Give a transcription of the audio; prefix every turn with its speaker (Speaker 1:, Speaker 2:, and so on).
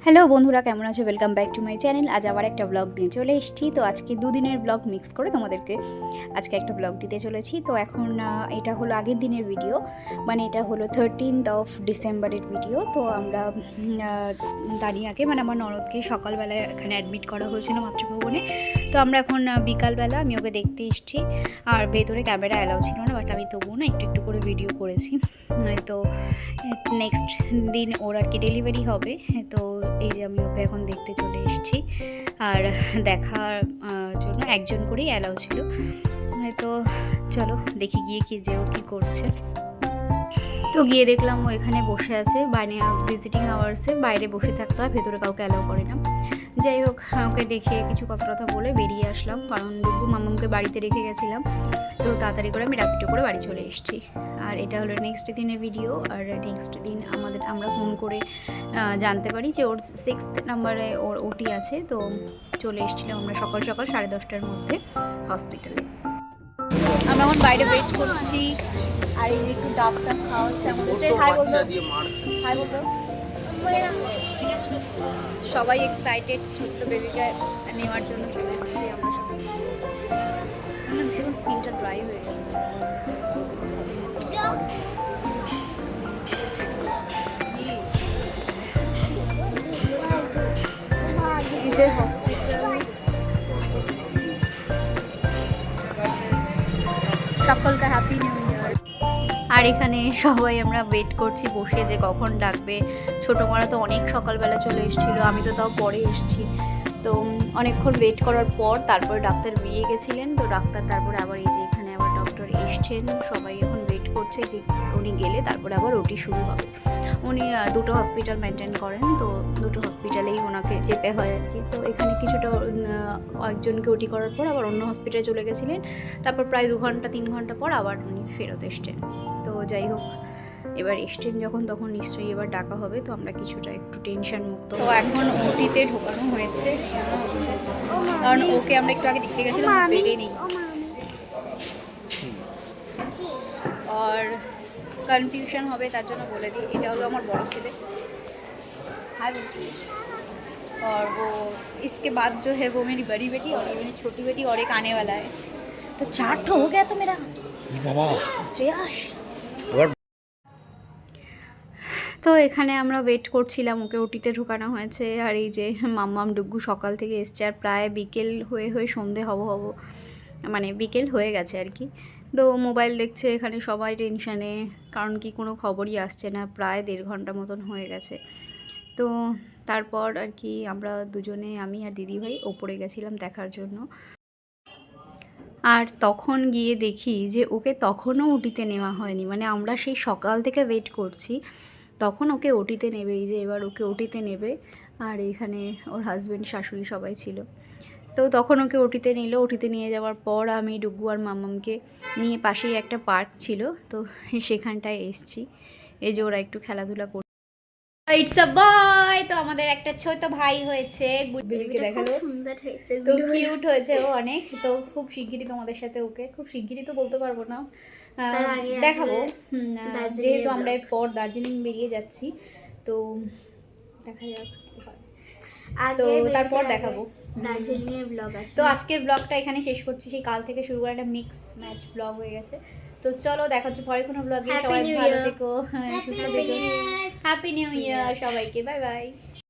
Speaker 1: Hello বন্ধুরা, কেমন আছো? Welcome back to my channel. আজ আবার একটা ব্লগ নিয়ে চলে এসেছি। তো আজকে দুদিনের ব্লগ মিক্স করে তোমাদেরকে আজকে একটা ব্লগ দিতে চলেছি। তো এখন এটা হলো আগের দিনের ভিডিও, মানে এটা হলো 13th ডিসেম্বরের ভিডিও। তো আমরা দাঁড়িয়াকে মানে আমার ননদকে সকালবেলায় এখানে অ্যাডমিট করা হয়েছিল মাতৃভবনে। তো আমরা এখন বিকালবেলা আমি ওকে দেখতে এসেছি। আর ভেতরে ক্যামেরা অ্যালাউ ছিল না, বাট আমি তবুও না একটু একটু করে ভিডিও করেছি। তো নেক্সট দিন ওর আর কি ডেলিভারি হবে। তো এই যে আমি ওকে এখন দেখতে চলে এসেছি। আর দেখার জন্য একজন করেই অ্যালাউ ছিল। তো চলো দেখি গিয়ে কি যে ও কী করছে। তো গিয়ে দেখলাম ও এখানে বসে আছে, বাইরে ভিজিটিং আওয়ার্সে বাইরে বসে থাকতে হয়, ভেতরে কাউকে অ্যালাউ করে না। যাই হোক, ওকে দেখে কিছু কথা বলে বেরিয়ে আসলাম, কারণ ডুগু মামামকে বাড়িতে রেখে গেছিলাম। তো তাড়াতাড়ি করে আমি র্যাপিডো করে বাড়ি চলে এসেছি। আর এটা হলো নেক্সট দিনের ভিডিও। আর নেক্সট দিন আমরা ফোন করে জানতে পারি যে ওর 6th নাম্বারে ওর ওটি আছে। তো চলে এসেছিলাম আমরা সকাল সকাল 10:30টার মধ্যে হসপিটালে। আমরা এখন বাইরে ওয়েট করছি। আর এই একটু ডাব খাওয়া হচ্ছে আমাদের। হাই বলতো, হাই বলতো। সবাই এক্সাইটেড ছোট্ট বেবিকে নেওয়ার জন্য চলে এসেছি আমরা সবাই। দেখুন স্কিনটা ড্রাই হয়ে গেছে। এই যে হসপিটাল, সকলকে হ্যাপি নিউ ইয়ার। আর এখানে সবাই আমরা ওয়েট করছি বসে যে কখন ডাকবে। ছোটো মারা তো অনেক সকালবেলা চলে এসেছিলো, আমি তো তাও পরে এসেছি। তো অনেকক্ষণ ওয়েট করার পর তারপরে ডাক্তার বেরিয়ে গেছিলেন। তো ডাক্তার তারপরে আবার এই যে এখানে আবার ডক্টর এসছেন, সবাই এখন ওয়েট করছে যে উনি গেলে তারপরে আবার ওটি শুরু হবে। উনি দুটো হসপিটাল মেনটেন করেন, তো দুটো হসপিটালেই ওনাকে যেতে হয় আর কি। তো এখানে কিছুটা একজনকে ওটি করার পর আবার অন্য হসপিটালে চলে গেছিলেন। তারপর প্রায় 2 ঘন্টা 3 ঘন্টা পর আবার উনি ফেরত এসছেন। তো যাই হোক, এবার এসছেন যখন তখন নিশ্চয়ই এবার ডাকা হবে। তো আমরা কিছুটা একটু টেনশন মুক্ত। তো এখন ওটিতে ঢোকানো হয়েছে হচ্ছে, কারণ ওকে আমরা একটু আগে দেখতে গেছিলাম, বেডে নেই। আর কনফিউশন হবে তার জন্য বলে দিই, এটা হলো আমার বড় ছেলে। हाय और वो इसके बाद जो है वो मेरी बड़ी बेटी और ये मेरी छोटी बेटी और एक आने वाला है। तो 4 ठो हो गया तो मेरा बाबा श्रेयास। তো এখানে আমরা ওয়েট করছিলাম, ওকে ওটিতে ঢোকানো হয়েছে। আর এই যে মাম্মাম ডুগ্গু সকাল থেকে এসছে, আর প্রায় বিকেল হয়ে হয়ে সন্ধে হব মানে বিকেল হয়ে গেছে আর কি। তো মোবাইল দেখছে এখানে সবাই টেনশানে, কারণ কি কোনো খবরই আসছে না, প্রায় 1.5 ঘন্টা মতন হয়ে গেছে। তো তারপর আর কি আমরা দুজনে, আমি আর দিদিভাই ওপরে গেছিলাম দেখার জন্য। আর তখন গিয়ে দেখি যে ওকে তখনও ওটিতে নেওয়া হয়নি, মানে আমরা সেই সকাল থেকে ওয়েট করছি, তখন ওকে ওটিতে নেবে। এই যে এবার ওকে ওটিতে নেবে। আর এখানে ওর হাজব্যান্ড শাশুড়ি সবাই ছিল। তো তখন ওকে ওটিতে নিল। ওটিতে নিয়ে যাওয়ার পর আমি ডুগ্গু আর মাম্মামকে নিয়ে পাশেই একটা পার্ক ছিল, তো সেখানটায় এসছি। এই যে ওরা একটু খেলাধুলা করছে। ইটস আ বয়। তো আমাদের একটা ছোট ভাই হয়েছে, বেবিকে দেখালো, সুন্দর হয়েছে, তো কিউট হয়েছে ও অনেক। তো খুব শিগগিরই তোমাদের সাথে, ওকে খুব শিগগিরই তো বলতে পারবো না, দেখাবো। যেহেতু আমরা এরপর দার্জিলিং বেরিয়ে যাচ্ছি, তো দেখা যাক কি হয়। তো তারপর দেখাবো দার্জিলিং এর ব্লগ আছে। তো আজকের ব্লগটা এখানে শেষ করছি। সেই কাল থেকে শুরু করে একটা মিক্স ম্যাচ ব্লগ হয়ে গেছে। তো চলো দেখা হচ্ছে পরে কোনো ব্লগে। সবাই ভালো থেকো, সুস্থ থেকো। হ্যাপি নিউ ইয়ার সবাইকে, বাই বাই।